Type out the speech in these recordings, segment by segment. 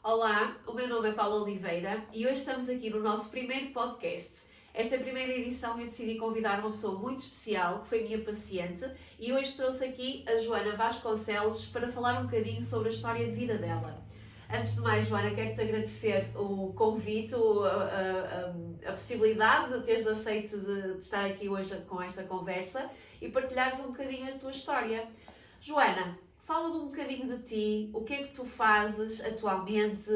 Olá, o meu nome é Paula Oliveira e hoje estamos aqui no nosso primeiro podcast. Esta primeira edição eu decidi convidar uma pessoa muito especial, que foi minha paciente, e hoje trouxe aqui a Joana Vasconcelos para falar um bocadinho sobre a história de vida dela. Antes de mais, Joana, quero-te agradecer o convite, a possibilidade de teres aceito de estar aqui hoje com esta conversa e partilhares um bocadinho a tua história. Joana, fala-me um bocadinho de ti, o que é que tu fazes atualmente,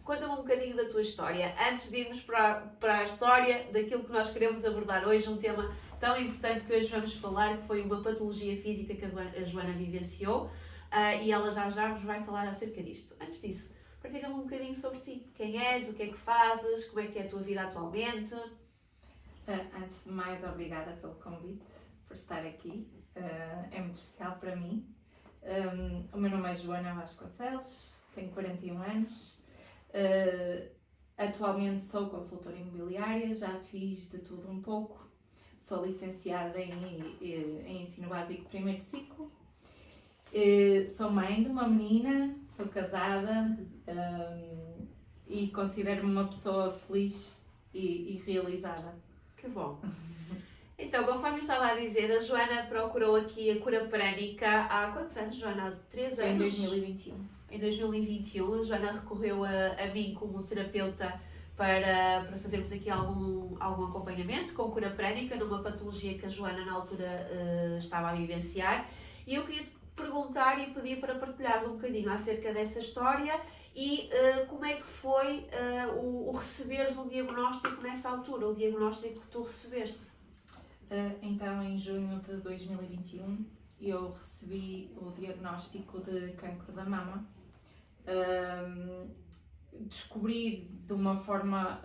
conta-me um bocadinho da tua história, antes de irmos para a história daquilo que nós queremos abordar hoje, um tema tão importante que hoje vamos falar, que foi uma patologia física que a Joana vivenciou, e ela já vos vai falar acerca disto. Antes disso, partilha-me um bocadinho sobre ti, quem és, o que é que fazes, como é que é a tua vida atualmente. Antes de mais, obrigada pelo convite, por estar aqui. É muito especial para mim. O meu nome é Joana Vasconcelos, tenho 41 anos. Atualmente sou consultora imobiliária, já fiz de tudo um pouco. Sou licenciada em ensino básico primeiro ciclo. Sou mãe de uma menina, sou casada e considero-me uma pessoa feliz e realizada. Que bom! Então, conforme eu estava a dizer, a Joana procurou aqui a cura prânica há quantos anos, Joana? Há 3 anos? Em 2021. Em 2021, a Joana recorreu a mim como terapeuta para fazermos aqui algum acompanhamento com cura prânica numa patologia que a Joana na altura estava a vivenciar. E eu queria te perguntar e pedir para partilhares um bocadinho acerca dessa história e como é que foi o receberes um diagnóstico nessa altura, o diagnóstico que tu recebeste. Então, em junho de 2021, eu recebi o diagnóstico de cancro da mama. Descobri de uma forma,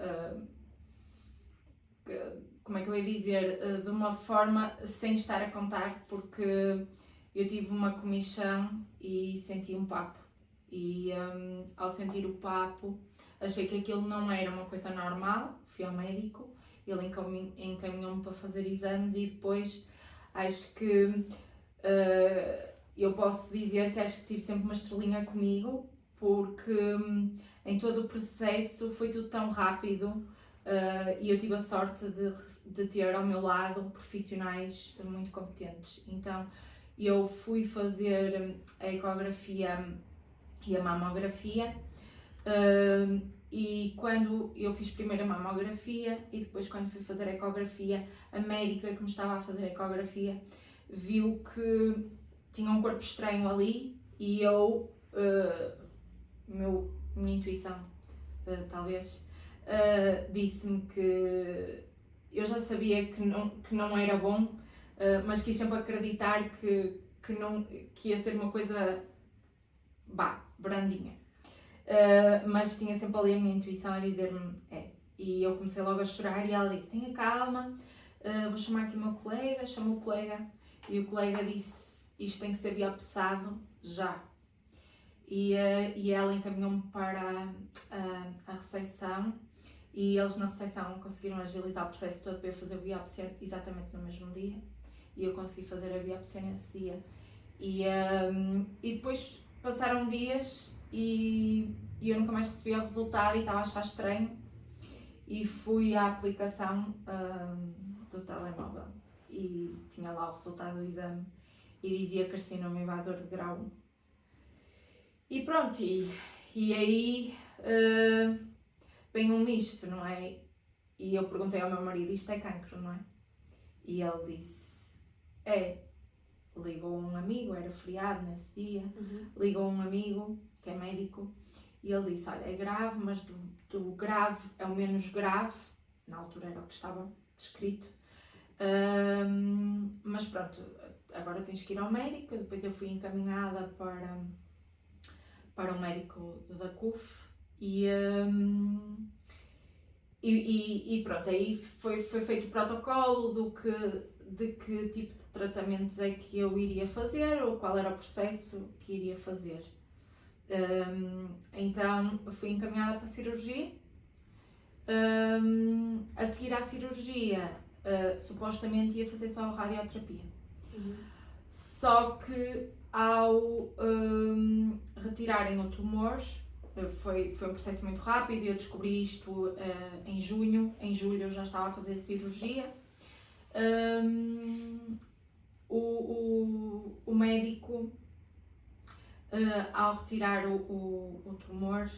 como é que eu ia dizer, de uma forma sem estar a contar, porque eu tive uma comichão e senti um papo. E ao sentir o papo, achei que aquilo não era uma coisa normal, fui ao médico. Ele encaminhou-me para fazer exames e depois acho que eu posso dizer que acho que tive sempre uma estrelinha comigo, porque em todo o processo foi tudo tão rápido e eu tive a sorte de ter ao meu lado profissionais muito competentes. Então eu fui fazer a ecografia e a mamografia. E quando eu fiz primeiro a mamografia e depois quando fui fazer a ecografia, a médica que me estava a fazer a ecografia viu que tinha um corpo estranho ali e eu, minha intuição talvez, disse-me que eu já sabia que não era bom, mas quis sempre acreditar que ia ser uma coisa brandinha. Mas tinha sempre ali a minha intuição a dizer-me e eu comecei logo a chorar e ela disse, tenha calma, vou chamar aqui o meu colega. Chamou o colega e o colega disse, isto tem que ser biopsado já. E ela encaminhou-me para a recepção e eles na recepção conseguiram agilizar o processo todo para eu fazer a biópsia exatamente no mesmo dia e eu consegui fazer a biópsia nesse dia. E depois passaram dias e eu nunca mais recebi o resultado e estava a achar estranho e fui à aplicação do telemóvel e tinha lá o resultado do exame e dizia carcinoma invasor de grau 1. E pronto, e aí vem um misto, não é? E eu perguntei ao meu marido, isto é cancro, não é? E ele disse, ligou um amigo, era feriado nesse dia, ligou um amigo que é médico e ele disse, olha, é grave, mas do grave é o menos grave, na altura era o que estava descrito, mas pronto, agora tens que ir ao médico. Depois eu fui encaminhada para o médico da CUF e pronto, aí foi feito o protocolo de que tipo de tratamentos é que eu iria fazer ou qual era o processo que iria fazer. Então fui encaminhada para a cirurgia. A seguir à cirurgia, supostamente ia fazer só radioterapia. Só que ao retirarem o tumor, foi um processo muito rápido e eu descobri isto em junho. Em julho eu já estava a fazer cirurgia. O médico, ao retirar o tumor,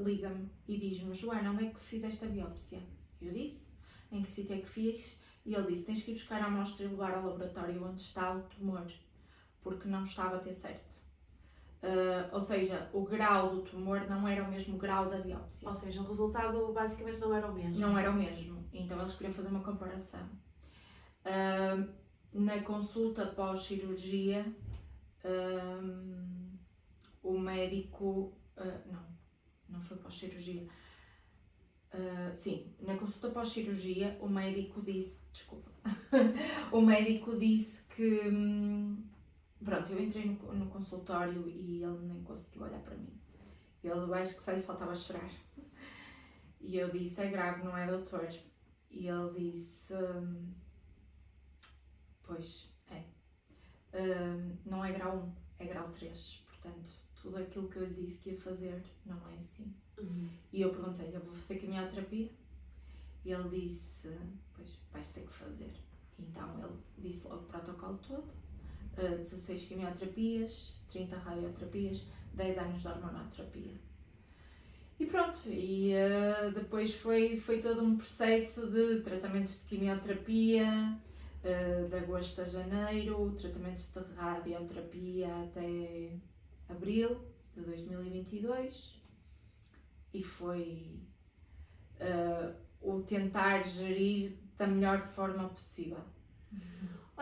liga-me e diz-me: Joana, onde é que fizeste a biópsia? Eu disse: em que sítio é que fiz? E ele disse: tens que ir buscar a amostra e levar ao laboratório onde está o tumor, porque não estava a ter certo. Ou seja, o grau do tumor não era o mesmo grau da biópsia. Ou seja, o resultado basicamente não era o mesmo. Não era o mesmo, então eles queriam fazer uma comparação. Na consulta pós-cirurgia, o médico... não foi pós-cirurgia. Sim, na consulta pós-cirurgia o médico disse... Desculpa. O médico disse que... Pronto, eu entrei no consultório e ele nem conseguiu olhar para mim. Ele, acho que só lhe faltava chorar. E eu disse: é grave, não é, doutor? E ele disse: pois, é. Não é grau 1, é grau 3. Portanto, tudo aquilo que eu lhe disse que ia fazer não é assim. E eu perguntei-lhe: eu vou fazer quimioterapia? E ele disse: pois, vais ter que fazer. Então ele disse logo o protocolo todo. 16 quimioterapias, 30 radioterapias, 10 anos de hormonoterapia. E pronto, e depois foi todo um processo de tratamentos de quimioterapia, de agosto a janeiro, tratamentos de radioterapia até abril de 2022, e foi o tentar gerir da melhor forma possível.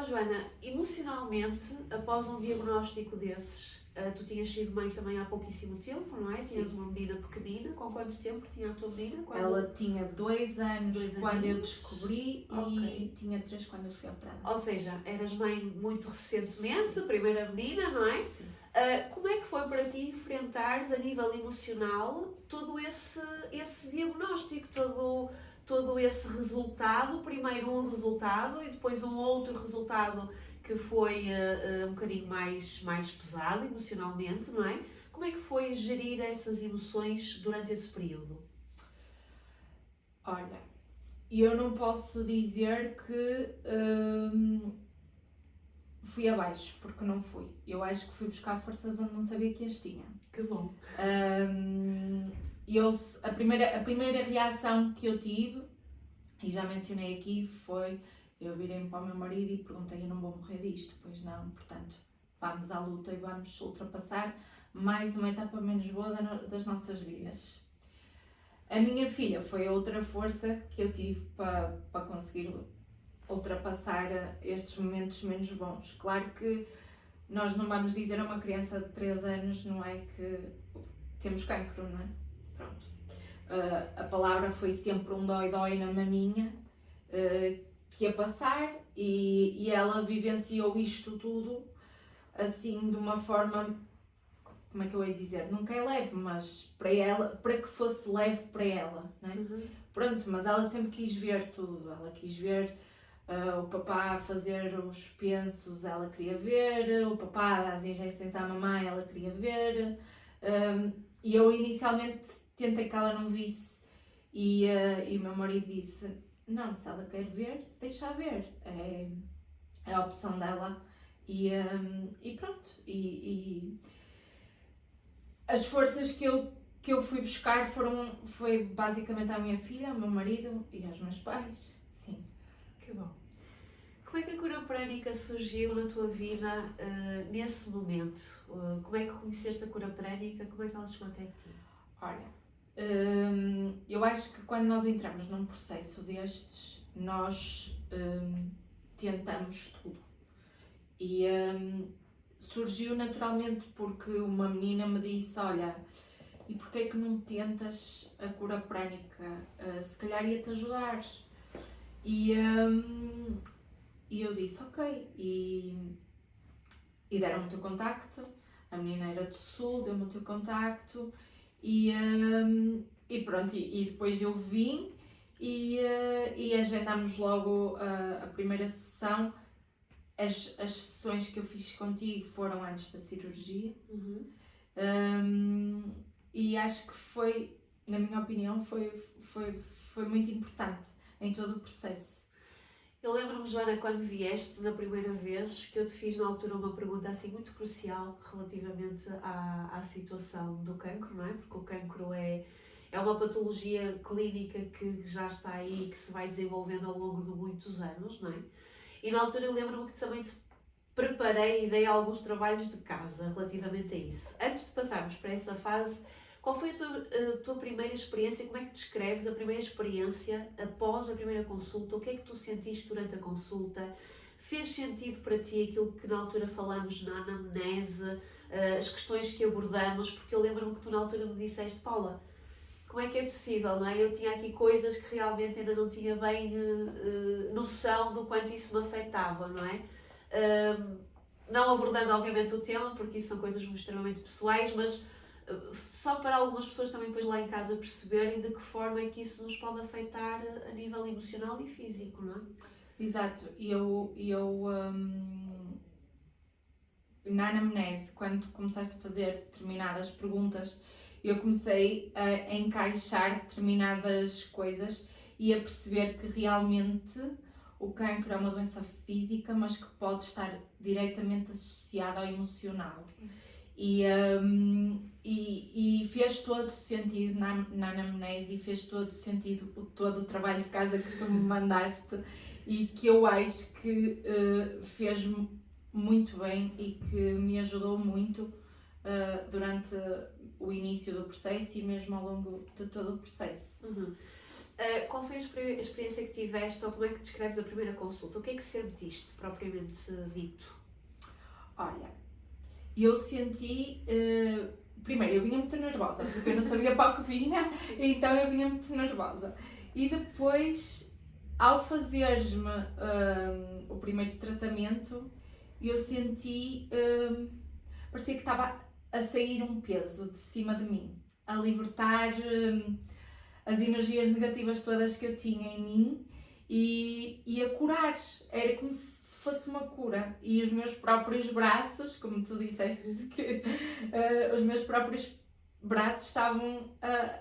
Joana, emocionalmente, após um diagnóstico desses, tu tinhas sido mãe também há pouquíssimo tempo, não é? Sim. Tinhas uma menina pequenina. Com quanto tempo tinha a tua menina? Ela tinha 2 anos quando eu aninhos. descobri, Ok. e tinha 3 quando eu fui operada. Ou seja, eras mãe muito recentemente, primeira menina, não é? Sim. Como é que foi para ti enfrentares a nível emocional todo esse diagnóstico, todo esse resultado? Primeiro um resultado e depois um outro resultado que foi um bocadinho mais pesado emocionalmente, não é? Como é que foi gerir essas emoções durante esse período? Olha, eu não posso dizer que fui abaixo, porque não fui. Eu acho que fui buscar forças onde não sabia que as tinha. Que bom. A primeira reação que eu tive, e já mencionei aqui, foi: eu virei-me para o meu marido e perguntei: eu não vou morrer disto? Pois não, portanto, vamos à luta e vamos ultrapassar mais uma etapa menos boa das nossas vidas. A minha filha foi a outra força que eu tive para conseguir ultrapassar estes momentos menos bons. Claro que nós não vamos dizer a uma criança de 3 anos, não é, que temos cancro, não é? Pronto. A palavra foi sempre um dói-dói na maminha, que ia passar, e ela vivenciou isto tudo assim de uma forma, como é que eu ia dizer, nunca é leve, mas para que fosse leve para ela, não é? Pronto, mas ela sempre quis ver tudo, ela quis ver o papá a fazer os pensos, ela queria ver, o papá a dar as injeções à mamãe, ela queria ver, e eu inicialmente tentei que ela não visse, e o meu marido disse: não, se ela quer ver, deixa-a ver, é a opção dela. E pronto, e as forças que eu fui buscar foi basicamente à minha filha, ao meu marido e aos meus pais. Sim. Que bom. Como é que a cura prânica surgiu na tua vida nesse momento? Como é que conheceste a cura prânica? Como é que ela chegou até ti? Olha, eu acho que quando nós entramos num processo destes, nós tentamos tudo. E surgiu naturalmente porque uma menina me disse: olha, e porquê é que não tentas a cura prânica? Se calhar ia-te ajudar. E eu disse: ok. E deram-me o teu contacto. A menina era do Sul, deu-me o teu contacto. E pronto, e depois eu vim e agendámos logo a primeira sessão. As sessões que eu fiz contigo foram antes da cirurgia. E e acho que foi, na minha opinião, foi muito importante em todo o processo. Eu lembro-me, Joana, quando vieste na primeira vez, que eu te fiz na altura uma pergunta assim muito crucial relativamente à situação do cancro, não é? Porque o cancro é uma patologia clínica que já está aí e que se vai desenvolvendo ao longo de muitos anos, não é? E na altura eu lembro-me que também te preparei e dei alguns trabalhos de casa relativamente a isso. Antes de passarmos para essa fase, qual foi a tua primeira experiência? Como é que descreves a primeira experiência após a primeira consulta? O que é que tu sentiste durante a consulta? Fez sentido para ti aquilo que na altura falamos na anamnese, as questões que abordamos? Porque eu lembro-me que tu na altura me disseste, Paula, como é que é possível, não é? Eu tinha aqui coisas que realmente ainda não tinha bem noção do quanto isso me afetava, não é? Não abordando obviamente o tema, porque isso são coisas extremamente pessoais, mas só para algumas pessoas também depois lá em casa perceberem de que forma é que isso nos pode afetar a nível emocional e físico, não é? Exato, na anamnese, quando começaste a fazer determinadas perguntas, eu comecei a encaixar determinadas coisas e a perceber que realmente o cancro é uma doença física, mas que pode estar diretamente associada ao emocional. E fez todo o sentido na anamnese e fez todo o sentido todo o trabalho de casa que tu me mandaste e que eu acho que fez muito bem e que me ajudou muito durante o início do processo e mesmo ao longo de todo o processo. Uhum. Qual foi a experiência que tiveste ou como é que descreves a primeira consulta? O que é que sentiste propriamente dito? Olha, eu senti, primeiro eu vinha muito nervosa, porque eu não sabia para o que vinha, então eu vinha muito nervosa. E depois, ao fazeres-me o primeiro tratamento, eu senti, parecia que estava a sair um peso de cima de mim, a libertar as energias negativas todas que eu tinha em mim e a curar. Era como se fosse uma cura. E os meus próprios braços, como tu disseste, que os meus próprios braços estavam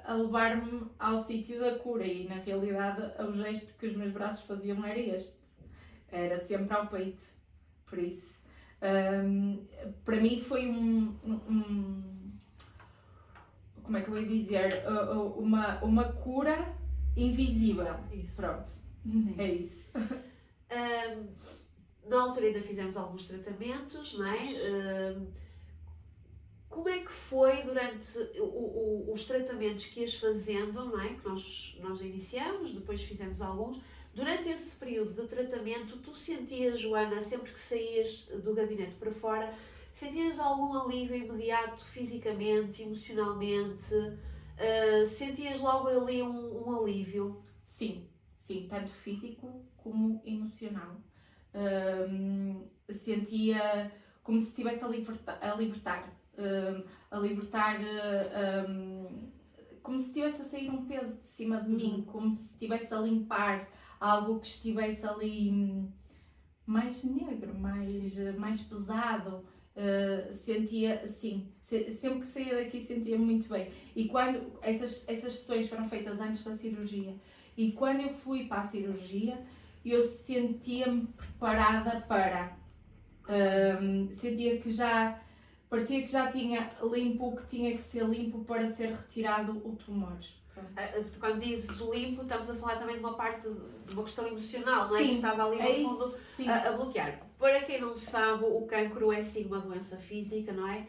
a levar-me ao sítio da cura e na realidade o gesto que os meus braços faziam era este. Era sempre ao peito. Por isso, para mim foi como é que eu ia dizer? Uma cura invisível. Isso. Pronto, Sim. é isso. Na altura ainda fizemos alguns tratamentos, não é? Como é que foi durante os tratamentos que ias fazendo, não é? Que nós iniciamos, depois fizemos alguns. Durante esse período de tratamento, tu sentias, Joana, sempre que saías do gabinete para fora, sentias algum alívio imediato, fisicamente, emocionalmente? Sentias logo ali um alívio? Sim, tanto físico como emocional. Sentia como se estivesse a libertar, como se estivesse a sair um peso de cima de mim, como se estivesse a limpar algo que estivesse ali mais negro, mais pesado. Sentia, sim, sempre que saía daqui sentia muito bem. E quando essas sessões foram feitas antes da cirurgia, e quando eu fui para a cirurgia, eu sentia-me preparada para. Sentia que parecia que já tinha limpo o que tinha que ser limpo para ser retirado o tumor. Quando dizes limpo, estamos a falar também de uma parte, de uma questão emocional, não é? Sim, Que estava ali no fundo a bloquear. Para quem não sabe, o cancro é sim uma doença física, não é?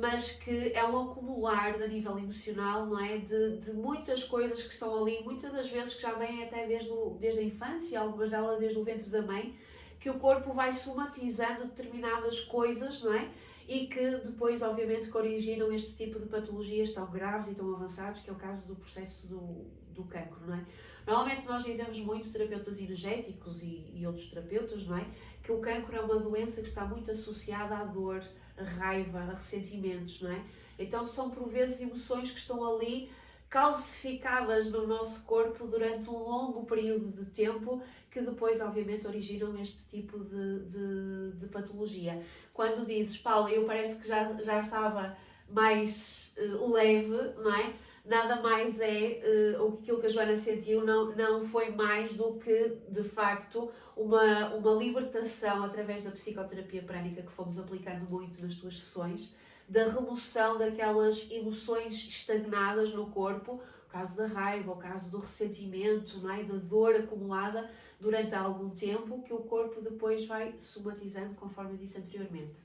Mas que é um acumular de nível emocional, não é? De muitas coisas que estão ali, muitas das vezes que já vêm até desde a infância, algumas delas desde o ventre da mãe, que o corpo vai somatizando determinadas coisas, não é? E que depois, obviamente, que originam este tipo de patologias tão graves e tão avançados, que é o caso do processo do cancro, não é? Normalmente nós dizemos muito, terapeutas energéticos e outros terapeutas, não é? Que o cancro é uma doença que está muito associada à dor, à raiva, a ressentimentos, não é? Então são por vezes emoções que estão ali calcificadas no nosso corpo durante um longo período de tempo, que depois, obviamente, originam este tipo de patologia. Quando dizes, Paula, eu parece que já estava mais leve, não é? Nada mais aquilo que a Joana sentiu não foi mais do que, de facto, uma libertação através da psicoterapia prânica que fomos aplicando muito nas tuas sessões, da remoção daquelas emoções estagnadas no corpo, o caso da raiva, o caso do ressentimento, não é? Da dor acumulada durante algum tempo, que o corpo depois vai somatizando, conforme eu disse anteriormente.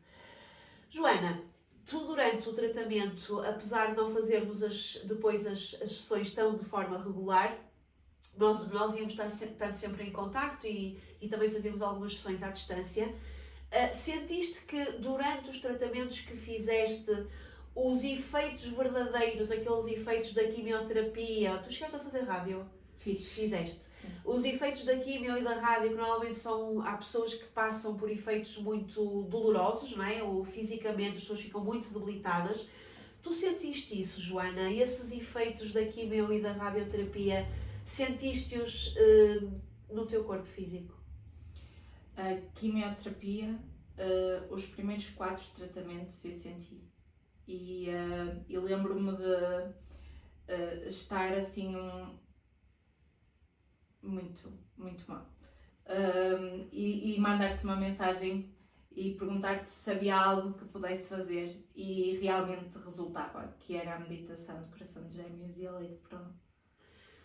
Joana, tu durante o tratamento, apesar de não fazermos depois as sessões tão de forma regular, nós íamos estando sempre em contacto e também fazíamos algumas sessões à distância. Sentiste que durante os tratamentos que fizeste, os efeitos verdadeiros, aqueles efeitos da quimioterapia, tu chegaste a fazer rádio? Fizeste. Sim. Os efeitos da quimio e da rádio, que normalmente há pessoas que passam por efeitos muito dolorosos, não é? Ou fisicamente as pessoas ficam muito debilitadas. Tu sentiste isso, Joana? Esses efeitos da quimio e da radioterapia, sentiste-os no teu corpo físico? A quimioterapia, os primeiros 4 tratamentos eu senti. E lembro-me de estar assim muito mal. E mandar-te uma mensagem e perguntar-te se havia algo que pudesse fazer, e realmente resultava, que era a meditação do coração de Gêmeos e a lei de perdão.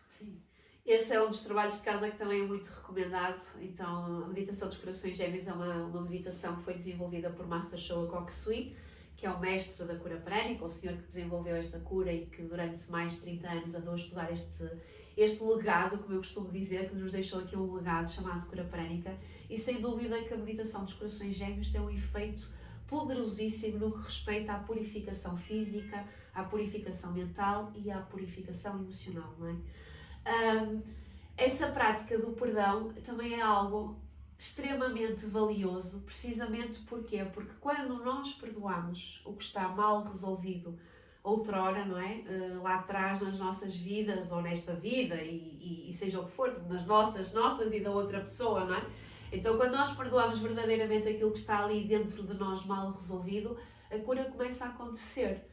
Sim. Esse é um dos trabalhos de casa que também é muito recomendado. Então, a meditação dos corações gêmeos é uma meditação que foi desenvolvida por Master Showa Kokusui, que é o mestre da cura prânica, o senhor que desenvolveu esta cura e que durante mais de 30 anos andou a estudar este legado, como eu costumo dizer, que nos deixou aqui um legado chamado cura prânica. E sem dúvida que a meditação dos corações gêmeos tem um efeito poderosíssimo no que respeita à purificação física, à purificação mental e à purificação emocional, não é? Essa prática do perdão também é algo extremamente valioso, precisamente porque quando nós perdoamos o que está mal resolvido outrora, não é? Lá atrás nas nossas vidas, ou nesta vida, e seja o que for, nas nossas e da outra pessoa, não é? Então, quando nós perdoamos verdadeiramente aquilo que está ali dentro de nós mal resolvido, a cura começa a acontecer.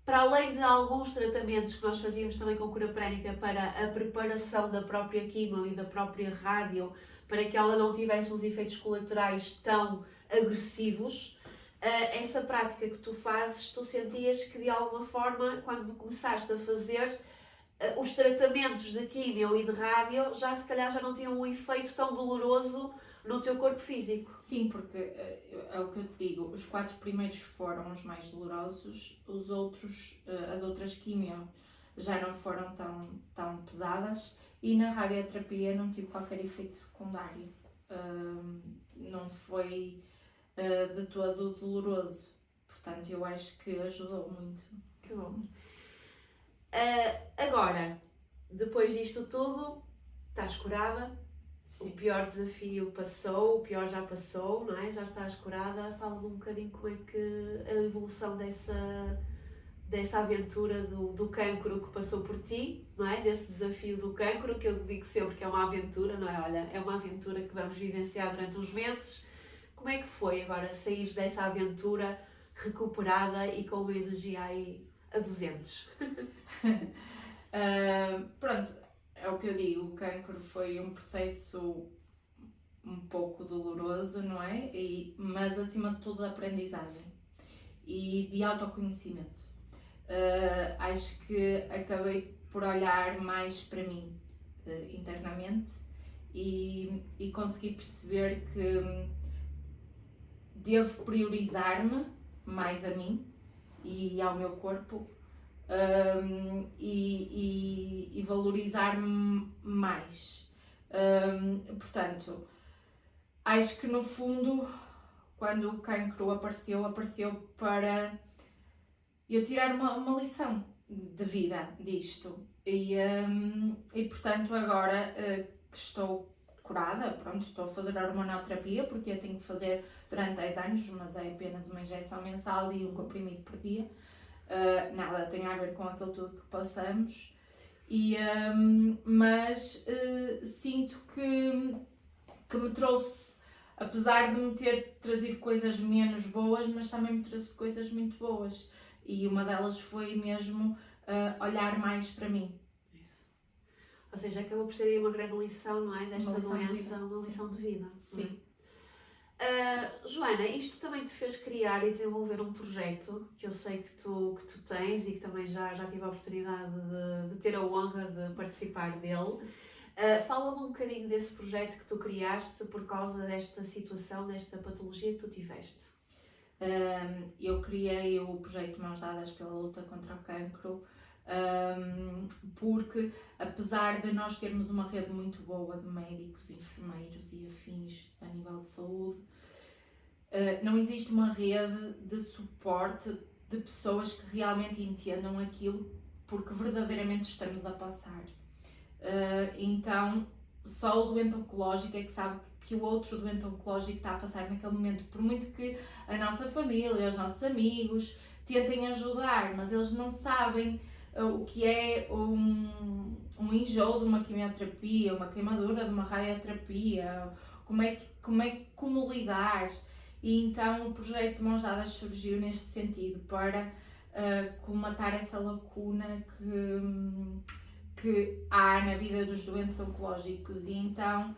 Para além de alguns tratamentos que nós fazíamos também com cura prânica para a preparação da própria quimio e da própria rádio, para que ela não tivesse uns efeitos colaterais tão agressivos, essa prática que tu fazes, tu sentias que de alguma forma, quando começaste a fazer os tratamentos de quimio e de rádio, se calhar já não tinham um efeito tão doloroso no teu corpo físico. Sim, porque é o que eu te digo, os 4 primeiros foram os mais dolorosos, as outras quimio já não foram tão pesadas, e na radioterapia não tive qualquer efeito secundário, não foi de todo doloroso, portanto eu acho que ajudou muito. Que bom. Agora, depois disto tudo, estás curada? Sim. O pior desafio passou, o pior já passou, não é? Já estás curada. Fala-me um bocadinho como é que a evolução dessa aventura do cancro que passou por ti, não é? Desse desafio do cancro, que eu digo sempre que é uma aventura, não é? Olha, é uma aventura que vamos vivenciar durante uns meses. Como é que foi agora sair dessa aventura recuperada e com uma energia aí a 200? Pronto. É o que eu digo, o cancro foi um processo um pouco doloroso, não é? Mas acima de tudo de aprendizagem e de autoconhecimento. Acho que acabei por olhar mais para mim internamente e consegui perceber que devo priorizar-me mais a mim e ao meu corpo. E valorizar-me mais. Portanto, acho que no fundo, quando o cancro apareceu para eu tirar uma lição de vida disto. E portanto, agora que estou curada, pronto, estou a fazer a hormonoterapia, porque eu tenho que fazer durante 10 anos, mas é apenas uma injeção mensal e um comprimido por dia. Nada tem a ver com aquilo tudo que passamos, mas sinto que me trouxe apesar de me ter trazido coisas menos boas, mas também me trouxe coisas muito boas. E uma delas foi mesmo olhar mais para mim. Isso. Ou seja, acabou por ser aí uma grande lição, não é? Desta doença, uma lição de vida. Sim. Joana, isto também te fez criar e desenvolver um projeto que eu sei que tu tens e que também já tive a oportunidade de ter a honra de participar dele. Fala-me um bocadinho desse projeto que tu criaste por causa desta situação, desta patologia que tu tiveste. Eu criei o projeto Mãos Dadas pela Luta contra o Cancro, porque apesar de nós termos uma rede muito boa de médicos, enfermeiros e afins a nível de saúde, não existe uma rede de suporte de pessoas que realmente entendam aquilo porque verdadeiramente estamos a passar. Então só o doente oncológico é que sabe que o outro doente oncológico está a passar naquele momento, por muito que a nossa família, os nossos amigos tentem ajudar, mas eles não sabem o que é um enjoo de uma quimioterapia, uma queimadura de uma radioterapia, como lidar. E então o projeto Mãos Dadas surgiu neste sentido, para colmatar essa lacuna que há na vida dos doentes oncológicos. E então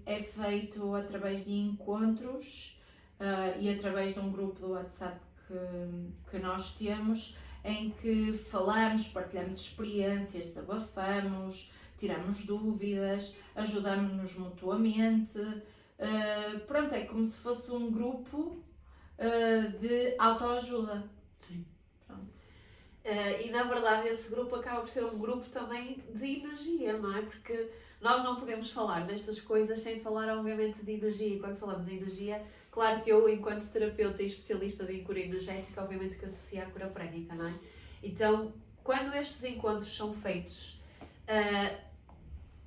é feito através de encontros e através de um grupo do WhatsApp que nós temos, em que falamos, partilhamos experiências, desabafamos, tiramos dúvidas, ajudamos-nos mutuamente. Pronto, é como se fosse um grupo de autoajuda. Sim. Pronto. E na verdade esse grupo acaba por ser um grupo também de energia, não é? Porque nós não podemos falar destas coisas sem falar obviamente de energia. E quando falamos em energia, claro que eu, enquanto terapeuta e especialista em cura energética, obviamente que associo à cura prânica, não é? Então, quando estes encontros são feitos,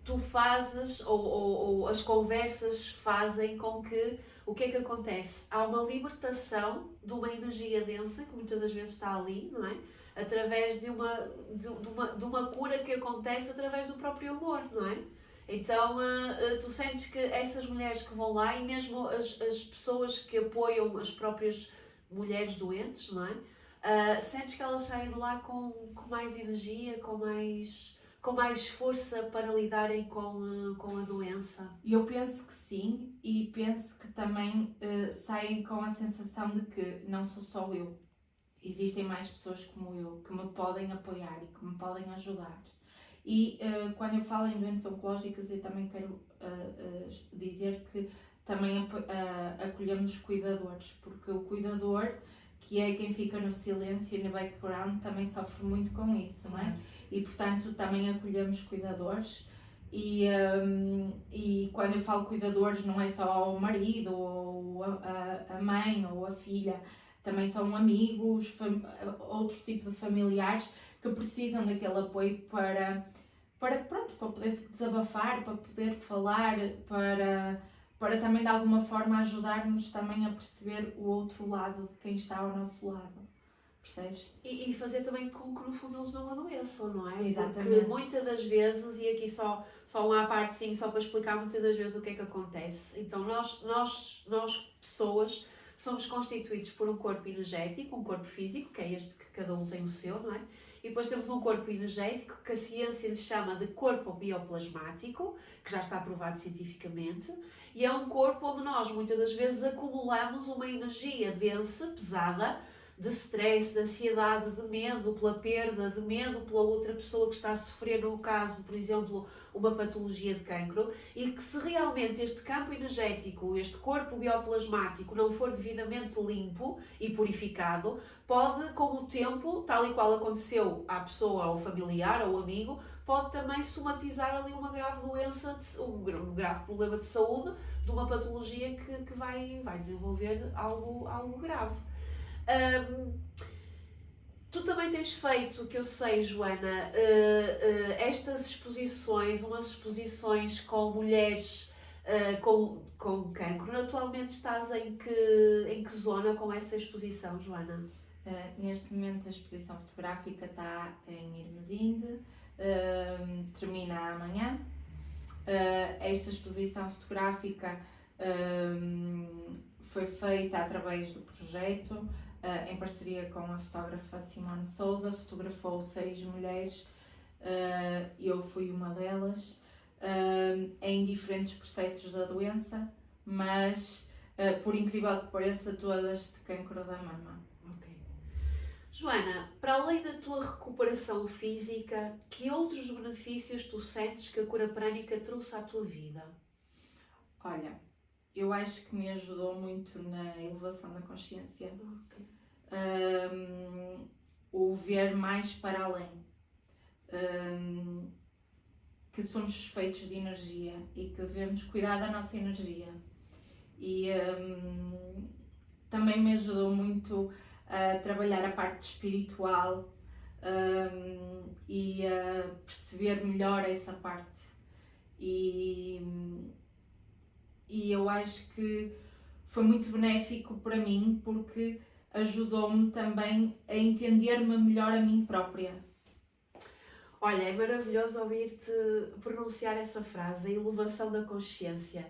tu fazes, ou as conversas fazem com que, o que é que acontece? Há uma libertação de uma energia densa, que muitas das vezes está ali, não é? Através de uma cura que acontece através do próprio amor, não é? Então, tu sentes que essas mulheres que vão lá, e mesmo as pessoas que apoiam as próprias mulheres doentes, não é? Sentes que elas saem de lá com mais energia, com mais força para lidarem com a doença? Eu penso que sim, e penso que também saem com a sensação de que não sou só eu. Existem mais pessoas como eu que me podem apoiar e que me podem ajudar. E quando eu falo em doentes oncológicos, eu também quero dizer que também acolhemos os cuidadores, porque o cuidador, que é quem fica no silêncio e no background, também sofre muito com isso, não é? E portanto também acolhemos cuidadores. E quando eu falo cuidadores, não é só o marido, ou a mãe, ou a filha, também são amigos, outro tipo de familiares que precisam daquele apoio para poder desabafar, para poder falar, para também de alguma forma ajudar-nos também a perceber o outro lado de quem está ao nosso lado. Percebes? E fazer também com que no fundo eles não adoeçam, não é? Exatamente. Porque muitas das vezes, e aqui só uma parte sim, só para explicar muitas das vezes o que é que acontece. Então nós pessoas, somos constituídos por um corpo energético, um corpo físico, que é este que cada um tem o seu, não é? E depois temos um corpo energético que a ciência lhe chama de corpo bioplasmático, que já está provado cientificamente, e é um corpo onde nós muitas das vezes acumulamos uma energia densa, pesada, de stress, de ansiedade, de medo pela perda, de medo pela outra pessoa que está a sofrer, no caso, por exemplo, uma patologia de cancro, e que se realmente este campo energético, este corpo bioplasmático não for devidamente limpo e purificado, pode, com o tempo, tal e qual aconteceu à pessoa, ao familiar, ao amigo, pode também somatizar ali uma grave doença, um grave problema de saúde, de uma patologia que vai desenvolver algo grave. Tu também tens feito, que eu sei, Joana, estas exposições, umas exposições com mulheres com cancro. Atualmente estás em que zona com essa exposição, Joana? Neste momento a exposição fotográfica está em Irmesinde, termina amanhã. Esta exposição fotográfica Foi feita através do projeto, em parceria com a fotógrafa Simone Souza, fotografou 6 mulheres, eu fui uma delas, em diferentes processos da doença, mas por incrível que pareça, todas de cancro da mama. Ok. Joana, para além da tua recuperação física, que outros benefícios tu sentes que a cura prânica trouxe à tua vida? Olha, eu acho que me ajudou muito na elevação da consciência. Ok. O ver mais para além. Que somos feitos de energia e que devemos cuidar da nossa energia. E também me ajudou muito a trabalhar a parte espiritual e a perceber melhor essa parte. E eu acho que foi muito benéfico para mim porque ajudou-me também a entender-me melhor a mim própria. Olha, é maravilhoso ouvir-te pronunciar essa frase, a elevação da consciência.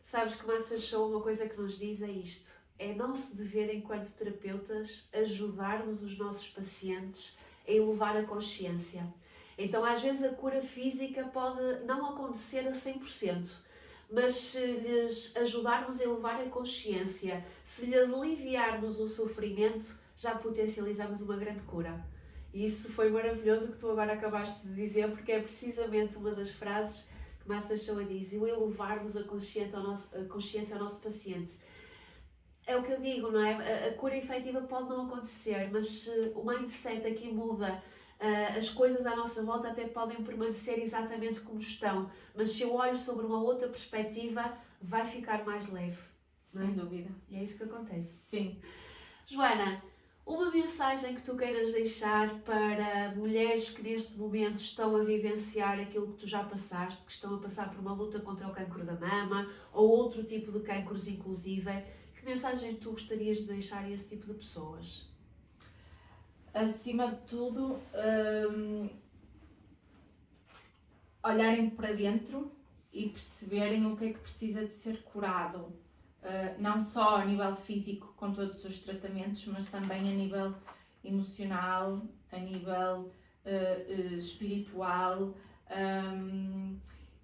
Sabes que Master Show, uma coisa que nos diz é isto: é nosso dever enquanto terapeutas ajudarmos os nossos pacientes a elevar a consciência. Então às vezes a cura física pode não acontecer a 100%, mas se lhes ajudarmos a elevar a consciência, se lhes aliviarmos o sofrimento, já potencializamos uma grande cura. E isso foi maravilhoso que tu agora acabaste de dizer, porque é precisamente uma das frases que Master Shoa diz: o elevarmos a consciência ao nosso paciente. É o que eu digo, não é? A cura efetiva pode não acontecer, mas se o mindset aqui muda, as coisas à nossa volta até podem permanecer exatamente como estão, mas se eu olho sobre uma outra perspectiva, vai ficar mais leve. Sem dúvida. E é isso que acontece. Sim. Joana, uma mensagem que tu queiras deixar para mulheres que neste momento estão a vivenciar aquilo que tu já passaste, que estão a passar por uma luta contra o cancro da mama ou outro tipo de cancros inclusive, que mensagem tu gostarias de deixar a esse tipo de pessoas? Acima de tudo, olharem para dentro e perceberem o que é que precisa de ser curado. Não só a nível físico com todos os tratamentos, mas também a nível emocional, a nível espiritual,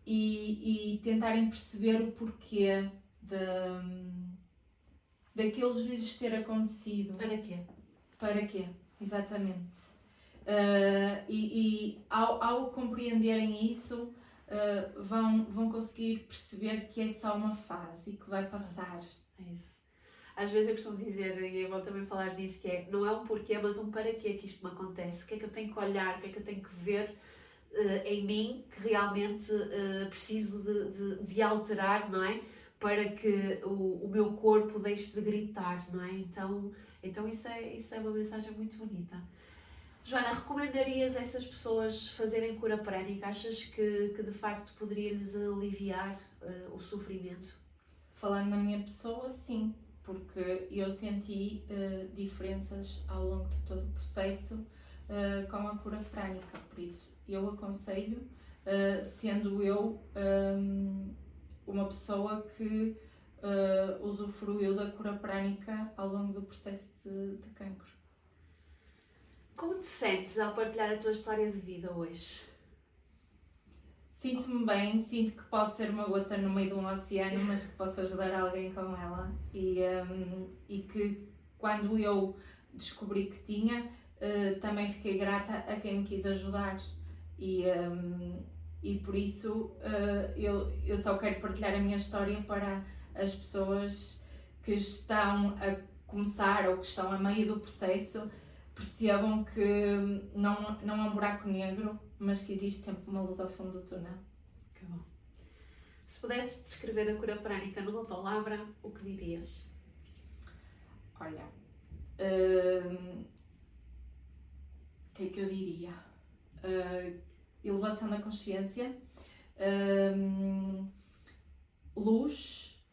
e tentarem perceber o porquê daquilo lhes ter acontecido. Para quê? Para quê? Exatamente. E ao compreenderem isso, vão conseguir perceber que é só uma fase e que vai passar. É isso. Às vezes eu costumo dizer, e é bom também falar nisso, que é, não é um porquê, mas um para quê que isto me acontece. O que é que eu tenho que olhar, o que é que eu tenho que ver em mim, que realmente preciso de alterar, não é? Para que o meu corpo deixe de gritar, não é? Então isso é uma mensagem muito bonita. Joana, recomendarias a essas pessoas fazerem cura prânica? Achas que de facto poderia-lhes aliviar o sofrimento? Falando na minha pessoa, sim, porque eu senti diferenças ao longo de todo o processo com a cura prânica, por isso eu aconselho, sendo eu uma pessoa que usufruiu da cura prânica ao longo do processo de cancro. Como te sentes ao partilhar a tua história de vida hoje? Sinto-me bem, sinto que posso ser uma gota no meio de um oceano, mas que posso ajudar alguém com ela e que quando eu descobri que tinha, também fiquei grata a quem me quis ajudar e por isso eu só quero partilhar a minha história para as pessoas que estão a começar ou que estão a meio do processo, percebam que não é um buraco negro, mas que existe sempre uma luz ao fundo do túnel. Que bom. Se pudesses descrever a cura prânica numa palavra, o que dirias? Olha, o que é que eu diria? Elevação da consciência, luz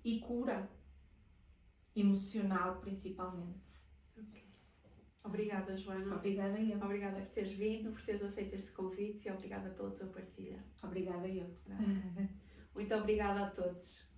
e cura, emocional principalmente. Obrigada, Joana. Obrigada eu. Obrigada por teres vindo, por teres aceito este convite e obrigada pela tua partilha. Obrigada eu. Muito obrigada a todos.